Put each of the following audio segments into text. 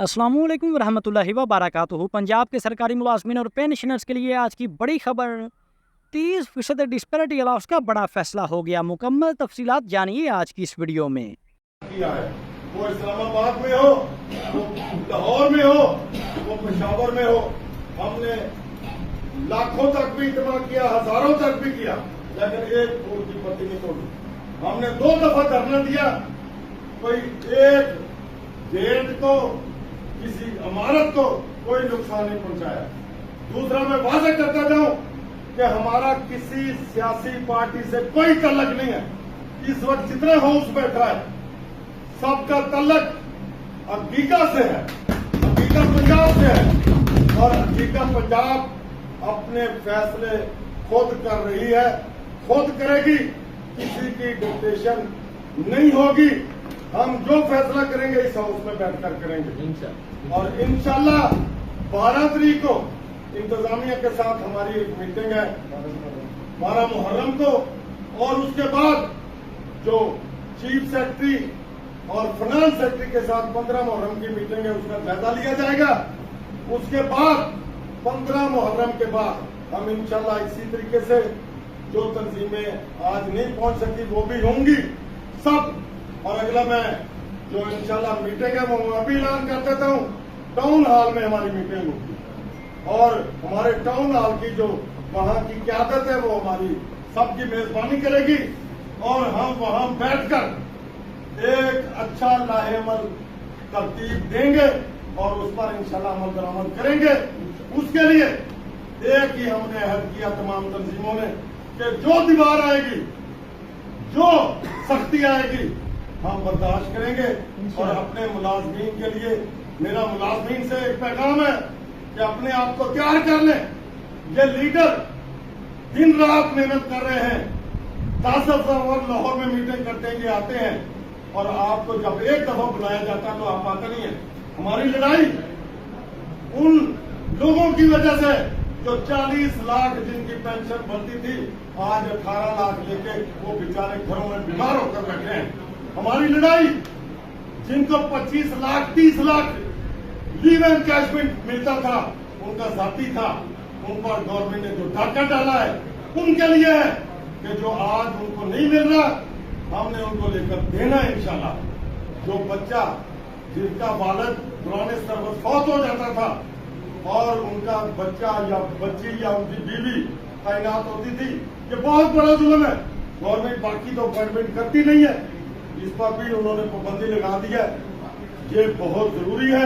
السلام علیکم ورحمۃ اللہ وبرکاتہ۔ پنجاب کے سرکاری ملازمین اور پینشنرز کے لیے آج کی بڑی خبر، 30% ڈسپیرٹی الاؤنس کا بڑا فیصلہ ہو گیا۔ مکمل تفصیلات جانیے آج کی اس ویڈیو میں۔ وہ اسلام آباد میں ہو، وہ لاہور میں ہو، وہ پشاور میں ہو، ہم نے لاکھوں تک بھی اجتماع کیا، ہزاروں تک بھی کیا، لیکن ایک پھول کی پتی نہیں توڑی۔ ہم نے 2 دفعہ دھرنا دیا، کوئی ایک گیٹ کو، کسی عمارت کو کوئی نقصان نہیں پہنچایا۔ دوسرا میں واضح کرتا جاؤں کہ ہمارا کسی سیاسی پارٹی سے کوئی تعلق نہیں ہے۔ اس وقت جتنے ہاؤس بیٹھا ہے سب کا تعلق عقیقہ سے ہے، عقیقہ پنجاب سے ہے، اور عقیقہ پنجاب اپنے فیصلے خود کر رہی ہے، خود کرے گی، کسی کی ڈکٹیشن نہیں ہوگی۔ ہم جو فیصلہ کریں گے اس ہاؤس میں بیٹھ کر کریں گے، اور انشاءاللہ 12 تاریخ کو انتظامیہ کے ساتھ ہماری ایک میٹنگ ہے 12 محرم کو، اور اس کے بعد جو چیف سیکرٹری اور فنانس سیکرٹری کے ساتھ 15 محرم کی میٹنگ ہے، اس کا جائزہ لیا جائے گا۔ اس کے بعد 15 محرم کے بعد ہم انشاءاللہ اسی طریقے سے جو تنظیمیں آج نہیں پہنچ سکتی وہ بھی ہوں گی سب، اور اگلا میں جو انشاءاللہ میٹنگ ہے وہ ابھی اعلان کر دیتا ہوں، ٹاؤن ہال میں ہماری میٹنگ ہوگی، اور ہمارے ٹاؤن ہال کی جو وہاں کی قیادت ہے وہ ہماری سب کی میزبانی کرے گی، اور ہم وہاں بیٹھ کر ایک اچھا لاہے عمل ترتیب دیں گے اور اس پر انشاءاللہ عمل درآمد کریں گے۔ اس کے لیے ایک ہی ہم نے عہد کیا تمام تنظیموں نے کہ جو دیوار آئے گی، جو سختی آئے گی، ہم برداشت کریں گے۔ اور اپنے ملازمین کے لیے میرا ملازمین سے ایک پیغام ہے کہ اپنے آپ کو تیار کر لیں۔ یہ لیڈر دن رات محنت کر رہے ہیں، 10 اور لاہور میں میٹنگ کرتے ہیں، یہ آتے ہیں، اور آپ کو جب ایک دفعہ بلایا جاتا ہے تو آپ آتے نہیں ہیں۔ ہماری لڑائی ان لوگوں کی وجہ سے جو 40 لاکھ جن کی پینشن بنتی تھی، آج 18 لاکھ لے کے وہ بیچارے گھروں میں بیمار ہو کر بیٹھے ہیں۔ ہماری لڑائی جن کو 25 لاکھ 30 لاکھ لیو انکیشمنٹ ملتا تھا، ان کا ذاتی تھا، ان پر گورنمنٹ نے جو ڈاکہ ڈالا ہے ان کے لیے ہے کہ جو آج ان کو نہیں مل رہا ہم نے ان کو لے کر دینا ہے انشاءاللہ۔ جو بچہ جن کا والد دوران سروس فوت ہو جاتا تھا اور ان کا بچہ یا بچی یا ان کی بیوی تعینات ہوتی تھی، یہ بہت بڑا ظلم ہے۔ گورنمنٹ باقی تو اپوائنٹمنٹ کرتی نہیں ہے، اس پر بھی انہوں نے پابندی لگا دی ہے۔ یہ بہت ضروری ہے۔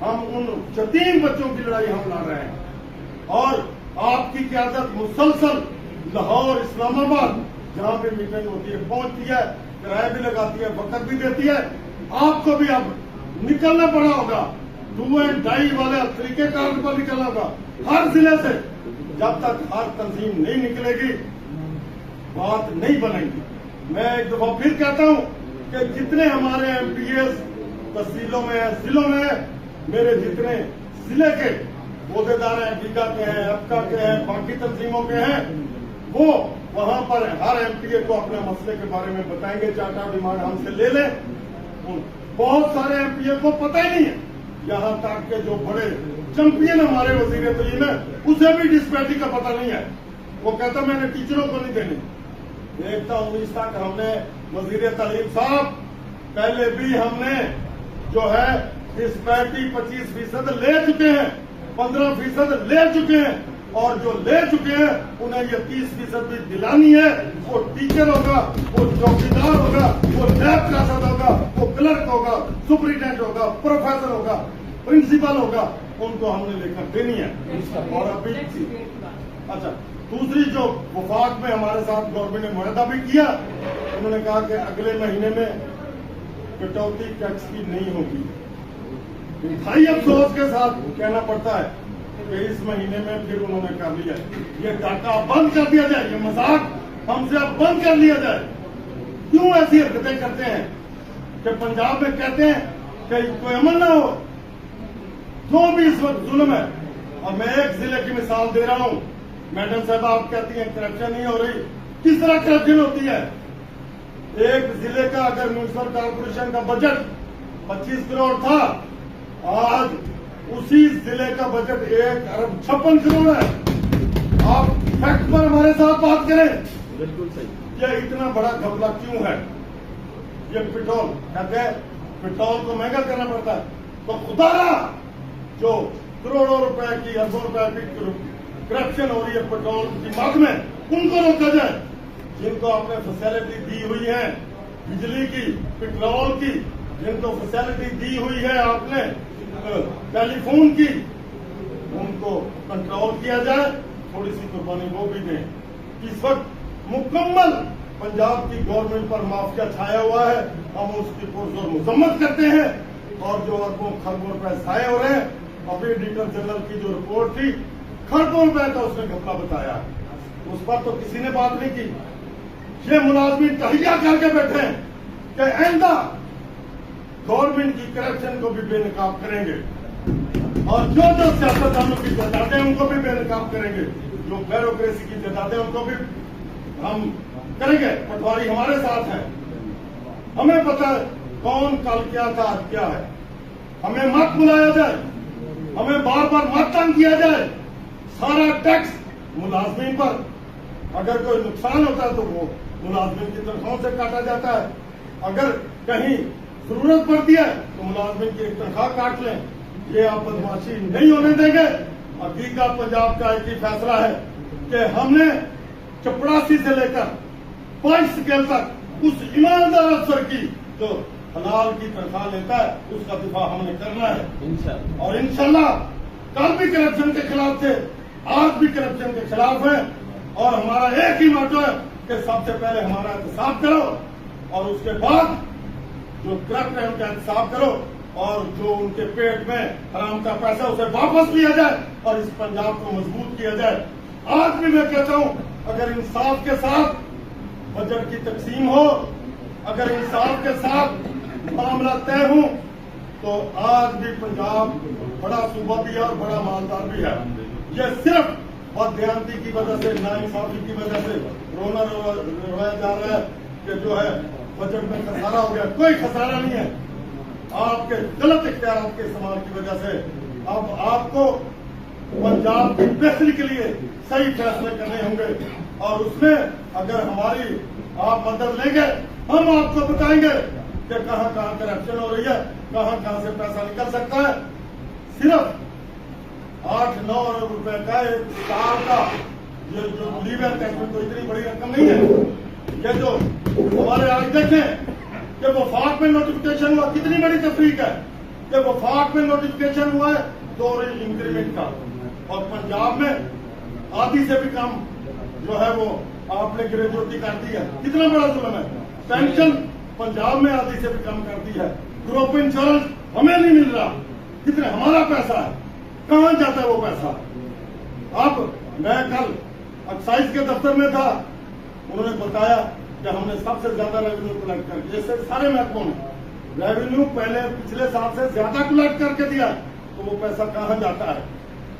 ہم ان یتیم بچوں کی لڑائی ہم لڑ رہے ہیں، اور آپ کی قیادت مسلسل لاہور، اسلام آباد جہاں پہ میٹنگ ہوتی ہے پہنچتی ہے، کرایہ بھی لگاتی ہے، وقت بھی دیتی ہے۔ آپ کو بھی اب نکلنا پڑا ہوگا، 2 اینڈ ڈائی والے طریقے کار پر نکلنا ہوگا ہر ضلع سے۔ جب تک ہر تنظیم نہیں نکلے گی بات نہیں بنے گی۔ میں ایک دفعہ پھر کہتا ہوں کہ جتنے ہمارے ایم پی ایز تحصیلوں میں ہیں، ضلعوں میں ہیں، میرے جتنے ضلع کے عہدیدار ہیں، عقیقہ کے ہیں، افقہ کے ہیں، باقی تنظیموں کے ہیں، وہ وہاں پر ہر ایم پی اے کو اپنے مسئلے کے بارے میں بتائیں گے، چارٹر ڈیمانڈ ہم سے لے لیں۔ بہت سارے ایم پی اے کو پتہ ہی نہیں ہے، یہاں تک کہ جو بڑے چیمپئن ہمارے وزیر تعلیم ہے اسے بھی ڈسپیرٹی کا پتہ نہیں ہے۔ وہ کہتا میں نے ٹیچروں کو نہیں دینی۔ 1 تا 19 تک ہم نے وزیر تعلیم صاحب پہلے بھی ہم نے جو ہے ڈسپیرٹی 25% لے چکے ہیں، 15% لے چکے ہیں، اور جو لے چکے ہیں انہیں یہ 30% بھی دلانی ہے۔ وہ ٹیچر ہوگا، وہ چوکیدار ہوگا، وہ لیب کاسد ہوگا، وہ کلرک ہوگا، سپرنٹینڈنٹ ہوگا، پروفیسر ہوگا، پرنسپل ہوگا، ان کو ہم نے لے کر دینی ہے۔ اور ابھی اچھا دوسری جو وفاق میں ہمارے ساتھ گورنمنٹ نے معاہدہ بھی کیا، انہوں نے کہا کہ اگلے مہینے میں کٹوتی ٹیکس کی نہیں ہوگی۔ انتہائی افسوس کے ساتھ کہنا پڑتا ہے کہ اس مہینے میں پھر انہوں نے کر لیا، یہ ڈاکہ بند کر دیا جائے، یہ مذاق ہم سے اب بند کر لیا جائے۔ کیوں ایسی حرکتیں کرتے ہیں کہ پنجاب میں کہتے ہیں کہ کوئی امن نہ ہو؟ جو بھی اس وقت ظلم ہے، اور میں ایک ضلع کی مثال دے رہا ہوں، میڈم صاحب آپ کہتی ہیں کرپشن نہیں ہو رہی، کس طرح کرپشن ہوتی ہے؟ ایک ضلع کا اگر میونسپل کارپوریشن کا بجٹ 25 کروڑ تھا، آج उसी जिले का बजट 1,56,00,000 है। आप फैक्ट पर हमारे साथ बात करें, बिल्कुल सही। ये इतना बड़ा घपला क्यों है? ये पेट्रोल कहते हैं, पेट्रोल को महंगा करना पड़ता है, तो खुदारा जो करोड़ों रुपए की, अरबों रुपए की करप्शन हो रही है पेट्रोल की मांग में, उनको रोका जाए। जिनको आपने फैसिलिटी दी हुई है बिजली की, पेट्रोल की, जिनको फैसिलिटी दी हुई है आपने टेलीफोन की, उनको कंट्रोल किया जाए, थोड़ी सी कुर्बानी वो भी दें। इस वक्त मुकम्मल पंजाब की गवर्नमेंट पर माफिया छाया हुआ है, हम उसकी पुरजोर मजम्मत करते हैं। और जो अरबों खरबों रुपए ज़ाया हो रहे हैं, अभी ऑडिटर जनरल की जो रिपोर्ट थी, खरबों रुपए का उसने घपला बताया, उस पर तो किसी ने बात नहीं की। ये मुलाजमीन तहिया करके बैठे हैं कि आइंदा गवर्नमेंट की करप्शन को भी बेनकाब करेंगे, और जो जो सियासतदानों की जायदादें उनको भी बेनकाब करेंगे, जो ब्यूरोक्रेसी की जायदादें उनको भी हम करेंगे। पटवारी हमारे साथ है, हमें पता है कौन कल क्या था आज क्या है। हमें मत बुलाया जाए, हमें बार बार मत तंग किया जाए। सारा टैक्स मुलाजमीन पर, अगर कोई नुकसान होता है तो वो मुलाजमीन की तनख्वाहों से काटा जाता है। अगर कहीं जरूरत पड़ती है तो मुलाजमीन की एक तनख्वाह काट लें। ये आप बदमाशी नहीं होने देंगे। हकीकत पंजाब का एक ही फैसला है कि हमने चपरासी से लेकर 5 स्केल तक उस ईमानदार अफसर की जो हलाल की तनख्वाह लेता है, उसका दिफा हमने करना है इंशाअल्लाह। और इंशाअल्लाह कल भी करप्शन के खिलाफ थे, आज भी करप्शन के खिलाफ है, और हमारा एक ही मोटो है कि सबसे पहले हमारा एहतसाब करो, और उसके बाद जो करप्ट है उनका एहतसाब करो, और जो उनके पेट में हराम का पैसा उसे वापस लिया जाए, और इस पंजाब को मजबूत किया जाए। आज भी मैं कहता हूं, अगर इंसाफ के साथ बजट की तकसीम हो, अगर इंसाफ के साथ मामला तय हो, तो आज भी पंजाब बड़ा सूबा भी है और बड़ा मालदार भी है। ये सिर्फ बदध्यानती की वजह से, नाइंसाफी की वजह से रोया जा रहा है कि जो है बजट में खसारा हो गया। कोई खसारा नहीं है, आपके गलत इख्तियार के इस्तेमाल की वजह से। अब आपको पंजाब की बेहतरी के लिए सही फैसले करने होंगे, और उसमें अगर हमारी आप मदद लेंगे, हम आपको बताएंगे कि कहां कहां करप्शन हो रही है, कहां कहां से पैसा निकल सकता है। सिर्फ 8-9 अरब रुपए का एक साल का ये जो लीवर टैक्स में तो इतनी बड़ी रकम नहीं है। ये जो हमारे आज देखें कि वफाक में नोटिफिकेशन हुआ, कितनी बड़ी तफरीक है कि वफाक में नोटिफिकेशन हुआ है 2 इंक्रीमेंट का, और पंजाब में आधी से भी कम जो है वो आपने ग्रेजुएटी कर दी है। कितना बड़ा जुल्म है। पेंशन पंजाब में आधी से भी कम कर दी है। ग्रुप इंश्योरेंस हमें नहीं मिल रहा। कितने हमारा पैसा है, कहां जाता है वो पैसा? अब मैं कल एक्साइज के दफ्तर में था, उन्होंने बताया कि हमने सबसे ज्यादा रेवेन्यू कलेक्ट करके, जैसे सारे महकमों ने रेवेन्यू पहले पिछले साल से ज्यादा कलेक्ट करके दिया, तो वो पैसा कहां जाता है?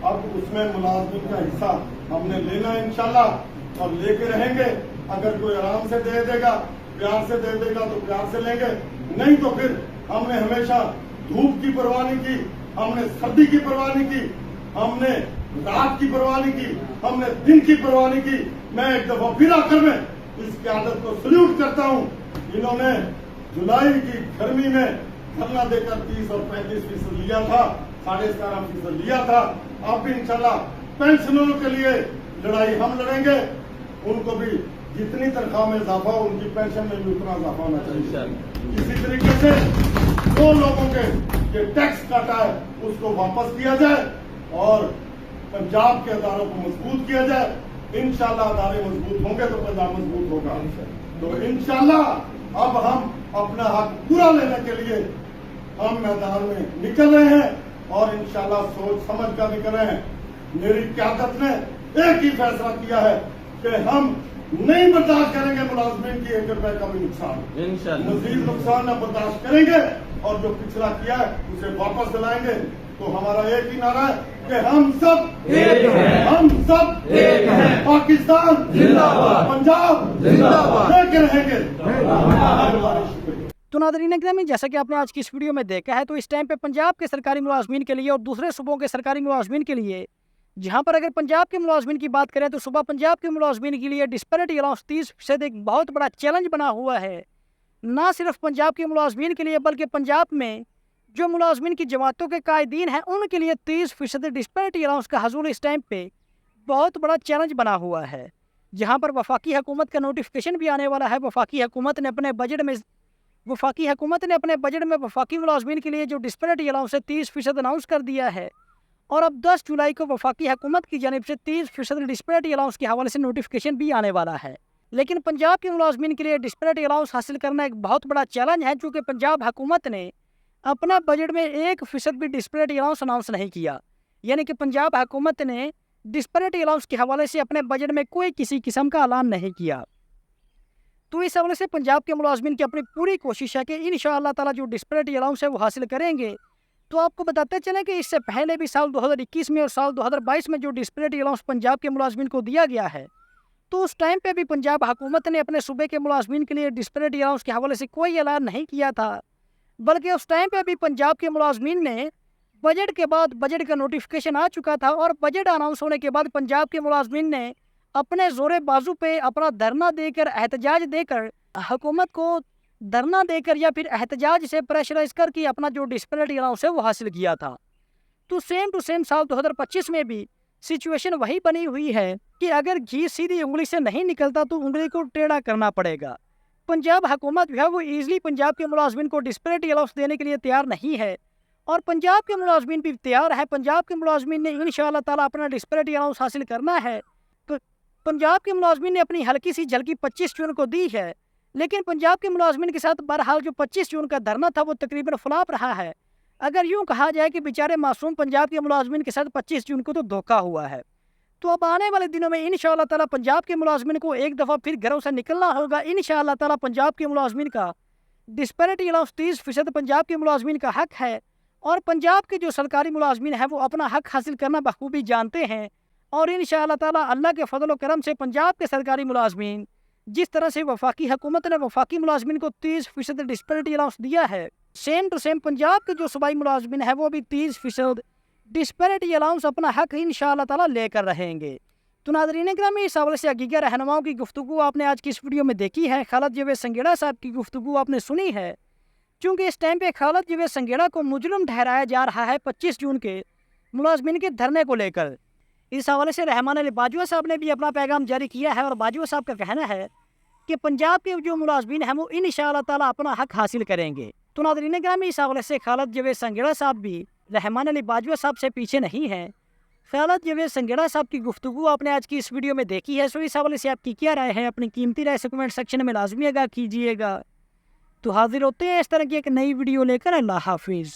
अब उसमें मुलाजमिन का हिस्सा हमने लेना है इंशाल्लाह, और लेके रहेंगे। अगर कोई आराम से दे देगा, प्यार से दे देगा तो प्यार से लेंगे, नहीं तो फिर हमने हमेशा धूप की परवाह नहीं की, हमने सर्दी की परवाह नहीं की, हमने रात की परवाह नहीं की, हमने दिन की परवाह नहीं की। मैं एक दफा फिर आकर मैं इस क्यादत को सल्यूट करता हूं। इन्होंने जुलाई की गर्मी में धरना देकर 30 और 35% लिया था, 17.5% लिया था। अब भी इंशाल्लाह पेंशनरों के लिए लड़ाई हम लड़ेंगे। उनको भी जितनी तनख्वाह में इजाफा हो, उनकी पेंशन में भी उतना इजाफा होना चाहिए। इसी तरीके से जो लोगों के ये टैक्स काटा है उसको वापस किया जाए, और पंजाब के अदारों को मजबूत किया जाए। इंशाल्लाह अदारे मजबूत होंगे तो पंजाब मजबूत होगा। तो इंशाल्लाह अब हम अपना हक पूरा लेने के लिए हम मैदान में निकल रहे हैं, और इंशाल्लाह सोच समझ कर निकल रहे हैं। मेरी क़यादत ने एक ही फैसला किया है कि हम नहीं बर्दाश्त करेंगे मुलाजमीन की 1 रुपए का भी नुकसान, मजीद नुकसान न बर्दाश्त करेंगे, और जो पिछला किया है उसे वापस दिलाएंगे। तो हमारा एक ही नारा है कि हम सब एक हैं, हम सब एक हैं, पाकिस्तान जिंदाबाद, पंजाब जिंदाबाद, लेके रहेंगे। تو नाज़रीन ग्रामी, जैसा कि आपने आज की इस वीडियो में देखा है, तो इस टाइम पे पंजाब के सरकारी मुलाजमीन के लिए और दूसरे सूबों के सरकारी मुलाजमीन के लिए, जहां पर अगर पंजाब के मुलाजमीन की बात करें तो सुबह पंजाब के मुलाजमीन के लिए डिस्पैरिटी अलाउंस 30% एक बहुत बड़ा चैलेंज बना हुआ है। ना सिर्फ पंजाब के मुलाजमीन के लिए बल्कि पंजाब में जो मुलाजमीन की जमातों के कायदीन हैं उनके लिए 30% डिस्पैरिटी अलाउंस का हजूल इस टाइम पे बहुत बड़ा चैलेंज बना हुआ है। जहां पर वफाकी हुकूमत का नोटिफिकेशन भी आने वाला है। वफाकी हुकूमत ने अपने बजट में वफाकी मुलाजमीन के लिए जो डिस्पैरिटी अलाउंस है 30% अनाउंस कर दिया है। और अब 10 जुलाई को वफाकी हुकूमत की जानिब से 30% डिस्पैरिटी अलाउंस के हवाले से नोटिफिकेशन भी आने वाला है। लेकिन पंजाब के मुलाजमीन के लिए डिस्पैरिटी अलाउंस हासिल करना एक बहुत बड़ा चैलेंज है, चूँकि पंजाब हुकूमत ने अपना बजट में 1% भी डिस्पैरिटी अलाउंस अनाउंस नहीं किया। यानी कि पंजाब हुकूमत ने डिस्पैरिटी अलाउंस के हवाले से अपने बजट में कोई किसी किस्म का ऐलान नहीं किया। तो इस हवाले से पंजाब के मुलाजमीन की अपनी पूरी कोशिश है कि इंशाअल्लाह ताला जो डिस्पैरिटी अलाउंस है वो हासिल करेंगे। तो आपको बताते चलें कि इससे पहले भी साल 2021 में और साल 2022 में जो डिस्पैरिटी अलाउंस पंजाब के मुलाजमीन को दिया गया है, तो उस टाइम पे भी पंजाब हुकूमत ने अपने सूबे के मुलाजमीन के लिए डिस्पैरिटी अलाउंस के हवाले से कोई ऐलान नहीं किया था, बल्कि उस टाइम पे भी पंजाब के मुलाजमीन ने बजट के बाद बजट का नोटिफिकेशन आ चुका था और बजट अनाउंस होने के बाद पंजाब के मुलाजमीन ने अपने ज़ोरे बाजू पे अपना धरना देकर एहतजाज देकर हुकूमत को धरना देकर या फिर एहतजाज से प्रेशराइज करके अपना जो डिस्पैरिटी अलाउंस है वो हासिल किया था। तो सेम टू सेम साल 2025 में भी सिचुएशन वही बनी हुई है कि अगर घी सीधी उंगली से नहीं निकलता तो उंगली को टेढ़ा करना पड़ेगा। पंजाब हुकूमत जो है वो ईजिली पंजाब के मुलाजमीन को डिस्पैरिटी अलाउंस देने के लिए तैयार नहीं है और पंजाब के मुलाजमीन भी तैयार है। पंजाब के मुलाजमीन ने इंशाअल्लाह ताला अपना डिस्पैरिटी अलाउंस हासिल करना है। तो पंजाब के मुलाजमीन ने अपनी हल्की सी झलकी 25 जून को दी है, लेकिन पंजाब के मुलाजमीन के साथ बहरहाल जो 25 जून का धरना था वो तकरीबन फ्लॉप रहा है। अगर यूँ कहा जाए कि बेचारे मासूम पंजाब के मुलाजमीन के साथ 25 जून को तो धोखा हुआ है। तो अब आने वाले दिनों में इंशाअल्लाह ताला पंजाब के मुलाजमीन को एक दफ़ा फिर घरों से निकलना होगा। इंशाअल्लाह ताला पंजाब के मुलाजमीन का डिस्पैरिटी अलाउंस 30% पंजाब के मुलाजमीन का हक है और पंजाब के जो सरकारी मुलाजमीन हैं वो अपना हक हासिल करना बखूबी जानते हैं। और इंशाअल्लाह ताला अल्लाह के फजल व करम से पंजाब के सरकारी मुलाजमीन जिस तरह से वफाकी हुकूमत ने वफाकी मुलाजमीन को 30% डिस्पैरिटी अलाउंस दिया है, सेम टू सेम पंजाब के जो सूबाई मुलाजमीन है वो भी 30% डिस्पैरिटी अलाउंस अपना हक इंशाअल्लाह ताला लेकर रहेंगे। तो नाज़रीन ग्रामी, इस हवाले से हकीका रहनुमाओं की गुफ्तगू आपने आज की इस वीडियो में देखी है। खालिद जावेद संघेड़ा साहब की गुफ्तगू आपने सुनी है। चूँकि इस टाइम पे खालिद जावेद संघेड़ा को मुजरिम ठहराया जा रहा है 25 जून के मुलाजमीन के धरने को लेकर। इस हवाले से रहमान अली बाजवा साहब ने भी अपना पैगाम जारी किया है और बाजवा साहब का कहना है कि पंजाब के जो मुलाजमीन हैं वो इंशाअल्लाह ताला अपना हक हासिल करेंगे। तो नाज़रीन ग्रामी, इस हवाले से खालिद जावेद संघेड़ा साहब भी रहमान अली बाजवा साहब से पीछे नहीं हैं। खालिद जावेद संघेड़ा साहब की गुफ्तगू आपने आज की इस वीडियो में देखी है। सो इस हवाले से आपकी क्या राय है, अपनी कीमती राय से कमेंट सेक्शन में लाजमी आगाह कीजिएगा। तो हाजिर होते हैं इस तरह की एक नई वीडियो लेकर। अल्लाह हाफिज़।